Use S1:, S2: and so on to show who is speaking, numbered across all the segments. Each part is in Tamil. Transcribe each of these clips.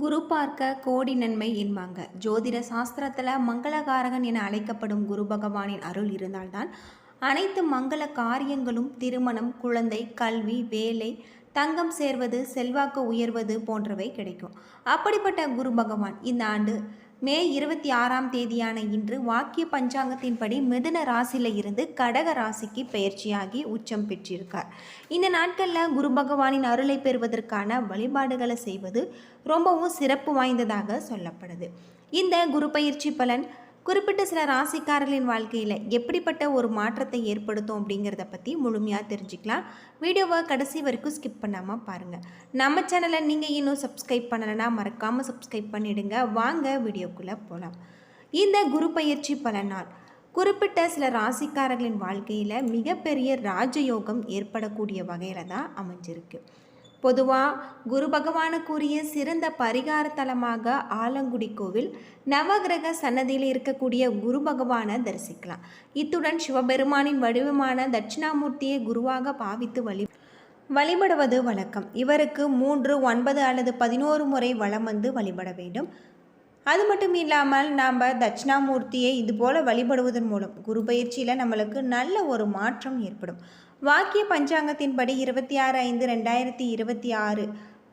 S1: குரு பார்க்க கோடி நன்மை என்பாங்க. ஜோதிட சாஸ்திரத்தில் மங்களகாரகன் என அழைக்கப்படும் குரு பகவானின் அருள் இருந்தால்தான் அனைத்து மங்கள காரியங்களும் திருமணம், குழந்தை, கல்வி, வேலை, தங்கம் சேர்வது, செல்வாக்கு உயர்வது போன்றவை கிடைக்கும். அப்படிப்பட்ட குரு பகவான் இந்த ஆண்டு மே 26ஆம் தேதியான இன்று வாக்கிய பஞ்சாங்கத்தின்படி மிதுன ராசியில் இருந்து கடக ராசிக்கு பயிற்சியாகி உச்சம் பெற்றிருக்கார். இந்த நாட்களில் குரு பகவானின் அருளை பெறுவதற்கான வழிபாடுகளை செய்வது ரொம்பவும் சிறப்பு வாய்ந்ததாக சொல்லப்படுது. இந்த குரு பயிற்சி பலன் குறிப்பிட்ட சில ராசிக்காரர்களின் வாழ்க்கையில் எப்படிப்பட்ட ஒரு மாற்றத்தை ஏற்படுத்தும் அப்படிங்கிறத பற்றி முழுமையாக தெரிஞ்சுக்கலாம். வீடியோவை கடைசி வரைக்கும் ஸ்கிப் பண்ணாமல் பாருங்கள். நம்ம சேனலை நீங்கள் இன்னும் சப்ஸ்கிரைப் பண்ணலைன்னா மறக்காமல் சப்ஸ்கிரைப் பண்ணிவிடுங்க. வாங்க வீடியோக்குள்ளே போகலாம். இந்த குரு பயிற்சி பலனால் குறிப்பிட்ட சில ராசிக்காரர்களின் வாழ்க்கையில் மிகப்பெரிய ராஜயோகம் ஏற்படக்கூடிய வகையில் தான் அமைஞ்சிருக்கு. பொதுவாக குரு பகவானுக்குரிய சிறந்த பரிகார தலமாக ஆலங்குடி கோவில் நவகிரக சன்னதியில் இருக்கக்கூடிய குரு பகவானை தரிசிக்கலாம். இத்துடன் சிவபெருமானின் வடிவமான தட்சிணாமூர்த்தியை குருவாக பாவித்து வழிபடுவது வழக்கம். இவருக்கு 3, 9 அல்லது 11 முறை வலம் வந்து வழிபட வேண்டும். அது மட்டும் இல்லாமல் நாம் தட்சிணாமூர்த்தியை இதுபோல் வழிபடுவதன் மூலம் குரு பயிற்சியில் நம்மளுக்கு நல்ல ஒரு மாற்றம் ஏற்படும். வாக்கிய பஞ்சாங்கத்தின்படி 26/5/2026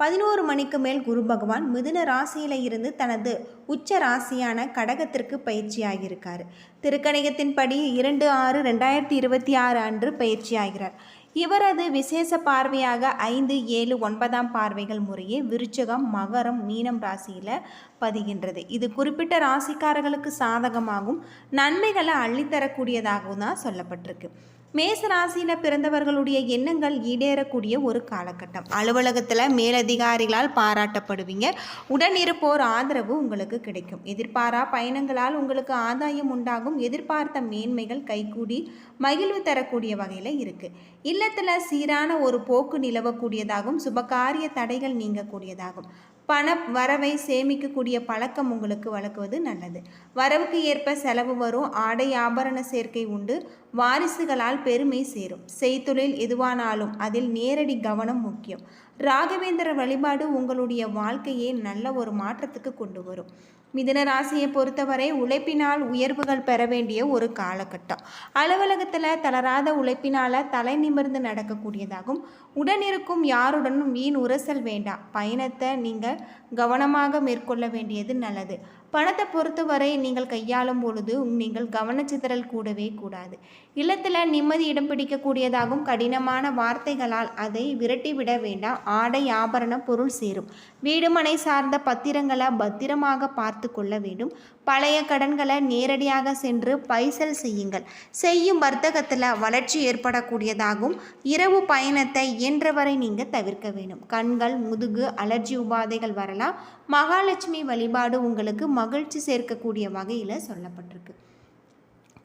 S1: 11 மணிக்கு மேல் குரு பகவான் மிதுன ராசியில் இருந்து தனது உச்ச ராசியான கடகத்திற்கு பயிற்சியாகியிருக்கார். திருக்கணிகத்தின்படி 2/6/2026 அன்று பயிற்சியாகிறார். இவரது விசேஷ பார்வையாக 5, 7, 9ஆம் பார்வைகள் முறையே விருச்சிகம், மகரம், மீனம் ராசியில் பதிகின்றது. இது குறிப்பிட்ட ராசிக்காரர்களுக்கு சாதகமாகவும் நன்மைகளை அள்ளித்தரக்கூடியதாகவும் தான் சொல்லப்பட்டிருக்கு. மேச ராசியில் பிறந்தவர்களுடைய எண்ணங்கள் ஈடேறக்கூடிய ஒரு காலகட்டம். அலுவலகத்தில் மேலதிகாரிகளால் பாராட்டப்படுவீங்க. உடன் இருப்போர் ஆதரவு உங்களுக்கு கிடைக்கும். எதிர்பாரா பயணங்களால் உங்களுக்கு ஆதாயம் உண்டாகும். எதிர்பார்த்த மேன்மைகள் கைகூடி மகிழ்வு தரக்கூடிய வகையில் இருக்குது. இல்லத்தில் சீரான ஒரு போக்கு நிலவக்கூடியதாகும். சுபகாரிய தடைகள் நீங்கக்கூடியதாகும். பண வரவை சேமிக்கக்கூடிய பழக்கம் உங்களுக்கு வளர்க்குவது நல்லது. வரவுக்கு ஏற்ப செலவு வரும். ஆடை ஆபரண சேர்க்கை உண்டு. வாரிசுகளால் பெருமை சேரும். செய்தொழில் எதுவானாலும் அதில் நேரடி கவனம் முக்கியம். ராகவேந்திர வழிபாடு உங்களுடைய வாழ்க்கையை நல்ல ஒரு மாற்றத்துக்கு கொண்டு வரும். மிதுன ராசியை பொறுத்தவரை உழைப்பினால் உயர்வுகள் பெற வேண்டிய ஒரு காலகட்டம். அலுவலகத்தில் தளராத உழைப்பினால் தலை நிமிர்ந்து நடக்கக்கூடியதாகும். உடன் இருக்கும் யாருடனும் வீண் உரசல் வேண்டாம். பயணத்தை நீங்கள் கவனமாக மேற்கொள்ள வேண்டியது நல்லது. பணத்தை பொறுத்தவரை நீங்கள் கையாளும் பொழுது நீங்கள் கவனச்சிதறல் கூடவே கூடாது. இல்லத்தில் நிம்மதி இடம் பிடிக்கக்கூடியதாகும். கடினமான வார்த்தைகளால் அதை விரட்டிவிட வேண்டாம். ஆடை ஆபரண பொருள் சேரும். வீடுமனை சார்ந்த பத்திரங்களை பத்திரமாக பார்த்து கொள்ள வேண்டும். பழைய கடன்களை நேரடியாக சென்று பைசல் செய்யுங்கள். செய்யும் வர்த்தகத்தில் வளர்ச்சி ஏற்படக்கூடியதாகும். இரவு பயணத்தை இயன்றவரை நீங்கள் தவிர்க்க வேண்டும். கண்கள், முதுகு, அலர்ஜி உபாதைகள் வரலாம். மகாலட்சுமி வழிபாடு உங்களுக்கு மகிழ்ச்சி சேர்க்கக்கூடிய வகையில் சொல்லப்பட்டிருக்கு.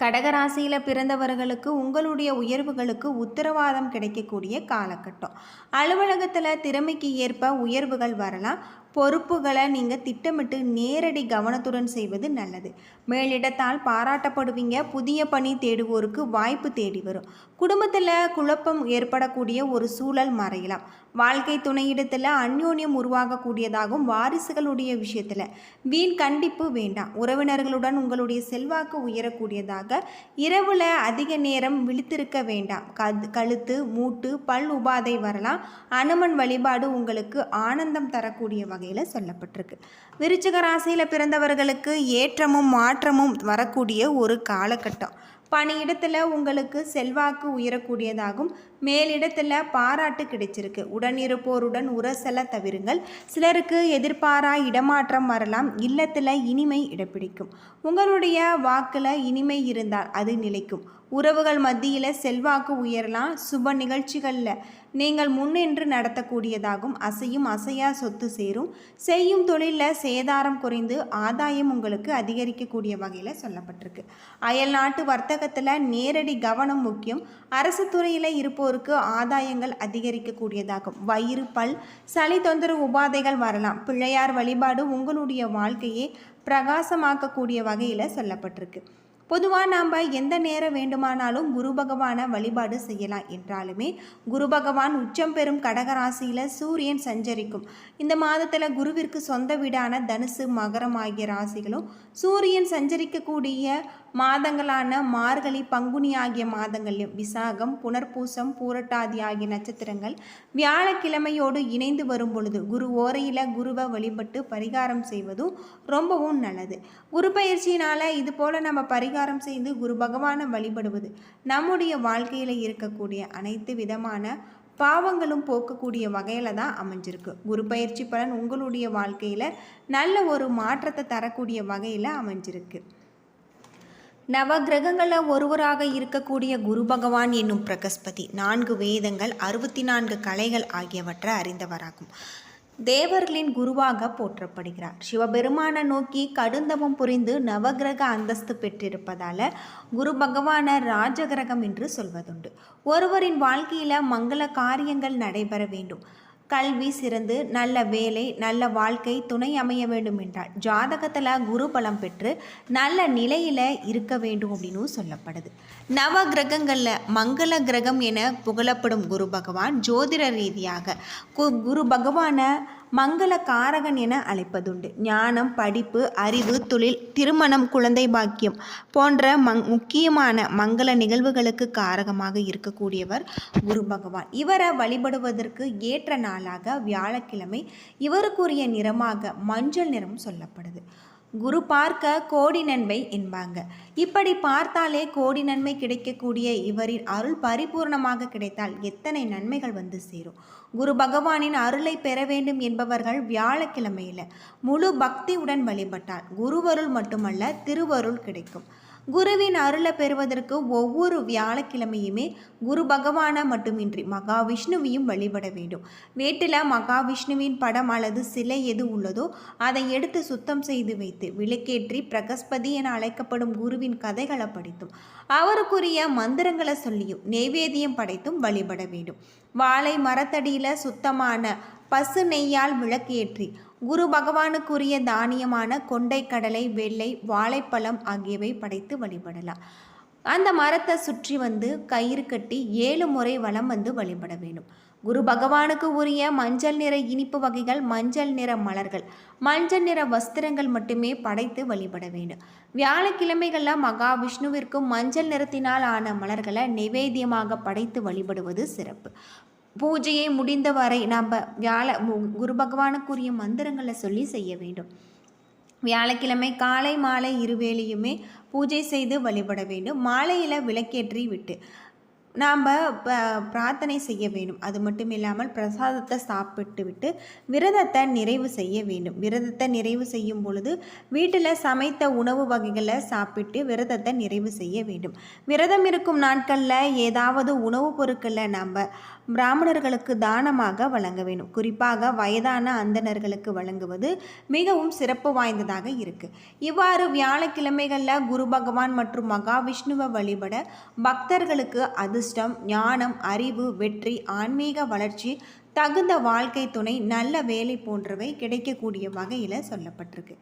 S1: கடகராசியில் பிறந்தவர்களுக்கு உங்களுடைய உயர்வுகளுக்கு உத்தரவாதம் கிடைக்கக்கூடிய காலகட்டம். அலுவலகத்தில் திறமைக்கு ஏற்ப உயர்வுகள் வரலாம். பொறுப்புகளை நீங்கள் திட்டமிட்டு நேரடி கவனத்துடன் செய்வது நல்லது. மேலிடத்தால் பாராட்டப்படுவீங்க. புதிய பணி தேடுவோருக்கு வாய்ப்பு தேடி வரும். குடும்பத்தில் குழப்பம் ஏற்படக்கூடிய ஒரு சூழல் மறையலாம். வாழ்க்கை துணையிடத்தில் அந்யோன்யம் உருவாகக்கூடியதாகவும். வாரிசுகளுடைய விஷயத்தில் வீண் கண்டிப்பு வேண்டாம். உறவினர்களுடன் உங்களுடைய செல்வாக்கு உயரக்கூடியதாக. இரவில் அதிக நேரம் விழித்திருக்க வேண்டாம். கழுத்து, மூட்டு, பல் உபாதை வரலாம். அனுமன் வழிபாடு உங்களுக்கு ஆனந்தம் தரக்கூடிய வகையில் சொல்லப்பட்டிருக்கு. விருச்சிக ராசியில் பிறந்தவர்களுக்கு ஏற்றமும் மாற்றமும் வரக்கூடிய ஒரு காலகட்டம். பணியிடத்தில் உங்களுக்கு செல்வாக்கு உயரக்கூடியதாகும். மேலிடத்தில் பாராட்டு கிடைச்சிருக்கு. உடன் இருப்போருடன் உரசல தவிருங்கள். சிலருக்கு எதிர்பாரா இடமாற்றம் வரலாம். இல்லத்தில் இனிமை இடப்பிடிக்கும். உங்களுடைய வாக்கில் இனிமை இருந்தால் அது நிலைக்கும். உறவுகள் மத்தியில் செல்வாக்கு உயரலாம். சுப நிகழ்ச்சிகளில் நீங்கள் முன்னின்று நடத்தக்கூடியதாகும். அசையும் அசையா சொத்து சேரும். செய்யும் தொழிலில் சேதாரம் குறைந்து ஆதாயம் உங்களுக்கு அதிகரிக்கக்கூடிய வகையில் சொல்லப்பட்டிருக்கு. அயல் நாட்டு வர்த்தகத்தில் நேரடி கவனம் முக்கியம். அரசு துறையில் இருப்போருக்கு ஆதாயங்கள் அதிகரிக்கக்கூடியதாகும். வயிறு, பல், சளி தொந்தரவு உபாதைகள் வரலாம். பிள்ளையார் வழிபாடு உங்களுடைய வாழ்க்கையை பிரகாசமாக்கக்கூடிய வகையில் சொல்லப்பட்டிருக்கு. பொதுவாக நாம் எந்த நேரம் வேண்டுமானாலும் குரு பகவானை வழிபாடு செய்யலாம் என்றாலுமே குரு பகவான் உச்சம் பெறும் கடகராசியில் சூரியன் சஞ்சரிக்கும் இந்த மாதத்தில் குருவிற்கு சொந்த வீடான தனுசு மகரம் ஆகிய ராசிகளும் சூரியன் சஞ்சரிக்கக்கூடிய மாதங்களான மார்கழி பங்குனி ஆகிய மாதங்களிலும் விசாகம் புனர்பூசம் பூரட்டாதி ஆகிய நட்சத்திரங்கள் வியாழக்கிழமையோடு இணைந்து வரும் பொழுது குரு ஓரையில் குருவை வழிபட்டு பரிகாரம் செய்வதும் ரொம்பவும் நல்லது. குரு பயிற்சியினால் இது போல் நம்ம பரிகாரம் செய்து குரு பகவானை வழிபடுவது நம்முடைய வாழ்க்கையில் இருக்கக்கூடிய அனைத்து விதமான பாவங்களும் போக்கக்கூடிய வகையில் தான் அமைஞ்சிருக்கு. குரு பயிற்சி பலன் உங்களுடைய வாழ்க்கையில் நல்ல ஒரு மாற்றத்தை தரக்கூடிய வகையில் அமைஞ்சிருக்கு. நவ கிரகங்களில் ஒருவராக இருக்கக்கூடிய குரு பகவான் என்னும் பிரகஸ்பதி 4 வேதங்கள் 64 கலைகள் ஆகியவற்றை அறிந்தவராகும். தேவர்களின் குருவாக போற்றப்படுகிறார். சிவபெருமானை நோக்கி கடுந்தவம் புரிந்து நவகிரக அந்தஸ்து பெற்றிருப்பதால் குரு பகவான ராஜகிரகம் என்று சொல்வதுண்டு. ஒருவரின் வாழ்க்கையில் மங்கள காரியங்கள் நடைபெற வேண்டும், கல்வி சிறந்து நல்ல வேலை நல்ல வாழ்க்கை துணை அமைய வேண்டும் என்றால் ஜாதகத்தில் குரு பலம் பெற்று நல்ல நிலையில் இருக்க வேண்டும் அப்படின்னு சொல்லப்படுது. நவ கிரகங்களில் மங்கள கிரகம் என புகழப்படும் குரு பகவான் ஜோதிட ரீதியாக குரு பகவானை மங்கள காரகன் என அழைப்பதுண்டு. ஞானம், படிப்பு, அறிவு, தொழில், திருமணம், குழந்தை பாக்கியம் போன்ற முக்கியமான மங்கள நிகழ்வுகளுக்கு காரகமாக இருக்கக்கூடியவர் குரு பகவான். இவரை வழிபடுவதற்கு ஏற்ற நாளாக வியாழக்கிழமை. இவருக்குரிய நிறமாக மஞ்சள் நிறம் சொல்லப்படுது. குரு பார்க்க கோடி நன்மை என்பாங்க. இப்படி பார்த்தாலே கோடி நன்மை கிடைக்கக்கூடிய இவரின் அருள் பரிபூர்ணமாக கிடைத்தால் எத்தனை நன்மைகள் வந்து சேரும். குரு பகவானின் அருளை பெற வேண்டும் என்பவர்கள் வியாழக்கிழமையில் முழு பக்தியுடன் வழிபட்டால் குருவருள் மட்டுமல்ல திருவருள் கிடைக்கும். குருவின் அருளை பெறுவதற்கு ஒவ்வொரு வியாழக்கிழமையுமே குரு பகவானை மட்டுமின்றி மகாவிஷ்ணுவையும் வழிபட வேண்டும். வீட்டில் மகாவிஷ்ணுவின் படம் அல்லது சிலை எது உள்ளதோ அதை எடுத்து சுத்தம் செய்து வைத்து விளக்கேற்றி பிரகஸ்பதி என அழைக்கப்படும் குருவின் கதைகளை படித்தும் அவருக்குரிய மந்திரங்களை சொல்லியும் நெய்வேத்தியம் படைத்தும் வழிபட வேண்டும். வாழை மரத்தடியில் சுத்தமான பசு நெய்யால் விளக்கேற்றி குரு பகவானுக்குரிய தானியமான கொண்டை கடலை, வெள்ளை, வாழைப்பழம் ஆகியவை படைத்து வழிபடலாம். அந்த மரத்தை சுற்றி வந்து கயிறு கட்டி 7 முறை வலம் வந்து வழிபட வேண்டும். குரு பகவானுக்கு உரிய மஞ்சள் நிற இனிப்பு வகைகள், மஞ்சள் நிற மலர்கள், மஞ்சள் நிற வஸ்திரங்கள் மட்டுமே படைத்து வழிபட வேண்டும். வியாழக்கிழமைகளில் மகாவிஷ்ணுவிற்கும் மஞ்சள் நிறத்தினால் ஆன மலர்களை நைவேத்தியமாக படைத்து வழிபடுவது சிறப்பு. பூஜையை முடிந்தவரை நாம் குரு பகவானுக்குரிய மந்திரங்களை சொல்லி செய்ய வேண்டும். வியாழக்கிழமை காலை மாலை இருவேளையுமே பூஜை செய்து வழிபட வேண்டும். மாலையில் விளக்கேற்றி விட்டு நாம் பிரார்த்தனை செய்ய வேண்டும். அது மட்டும் இல்லாமல் பிரசாதத்தை சாப்பிட்டு விட்டு விரதத்தை நிறைவு செய்ய வேண்டும். விரதத்தை நிறைவு செய்யும் பொழுது வீட்டில் சமைத்த உணவு வகைகளை சாப்பிட்டு விரதத்தை நிறைவு செய்ய வேண்டும். விரதம் இருக்கும் நாட்களில் ஏதாவது உணவுப் பொருட்களை நாம் பிராமணர்களுக்கு தானமாக வழங்க வேண்டும். குறிப்பாக வயதான அந்தணர்களுக்கு வழங்குவது மிகவும் சிறப்பு வாய்ந்ததாக இருக்குது. இவ்வாறு வியாழக்கிழமைகளில் குரு பகவான் மற்றும் மகாவிஷ்ணுவை வழிபட பக்தர்களுக்கு அதிர்ஷ்டம், ஞானம், அறிவு, வெற்றி, ஆன்மீக வளர்ச்சி, தகுந்த வாழ்க்கை துணை, நல்ல வேலை போன்றவை கிடைக்கக்கூடிய வகையில் சொல்லப்பட்டிருக்கு.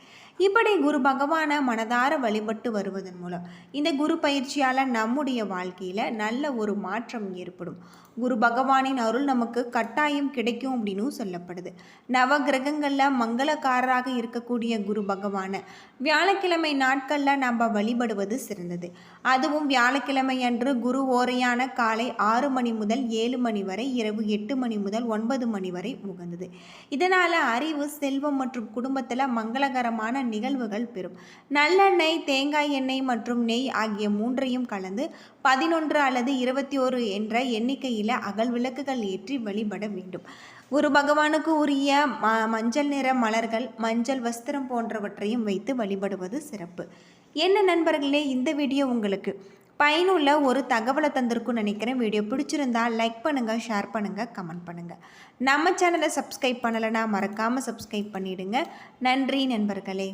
S1: இப்படி குரு பகவானை மனதார வழிபட்டு வருவதன் மூலம் இந்த குரு பயிற்சியால் நம்முடைய வாழ்க்கையில் நல்ல ஒரு மாற்றம் ஏற்படும். குரு பகவானின் அருள் நமக்கு கட்டாயம் கிடைக்கும் அப்படின்னு சொல்லப்படுது. நவ கிரகங்களில் மங்களக்காரராக இருக்கக்கூடிய குரு பகவானை வியாழக்கிழமை நாட்களில் நம்ம வழிபடுவது சிறந்தது. அதுவும் வியாழக்கிழமை அன்று குரு ஓரையான காலை 6 மணி முதல் 7 மணி வரை, இரவு 8 மணி முதல் 9 மணி வரை உகந்தது. இதனால் அறிவு, செல்வம் மற்றும் குடும்பத்தில் மங்களகரமான நிகழ்வுகள் பெறும். நல்லெண்ணெய், தேங்காய் எண்ணெய் மற்றும் நெய் ஆகிய 3ஐயும் கலந்து 11 அல்லது 21 என்ற எண்ணிக்கையில் அகல் விளக்குகள் ஏற்றி வழிபட வேண்டும். குரு பகவானுக்கு உரிய மஞ்சள் நிற மலர்கள், மஞ்சள் வஸ்திரம் போன்றவற்றையும் வைத்து வழிபடுவது சிறப்பு. என்ன நண்பர்களே, இந்த வீடியோ உங்களுக்கு பயனுள்ள ஒரு தகவலை தந்திருக்குன்னு நினைக்கிறேன். வீடியோ பிடிச்சிருந்தால் லைக் பண்ணுங்கள், ஷேர் பண்ணுங்கள், கமெண்ட் பண்ணுங்கள். நம்ம சேனலை சப்ஸ்கிரைப் பண்ணலைன்னா மறக்காமல் சப்ஸ்கிரைப் பண்ணிவிடுங்க. நன்றி நண்பர்களே.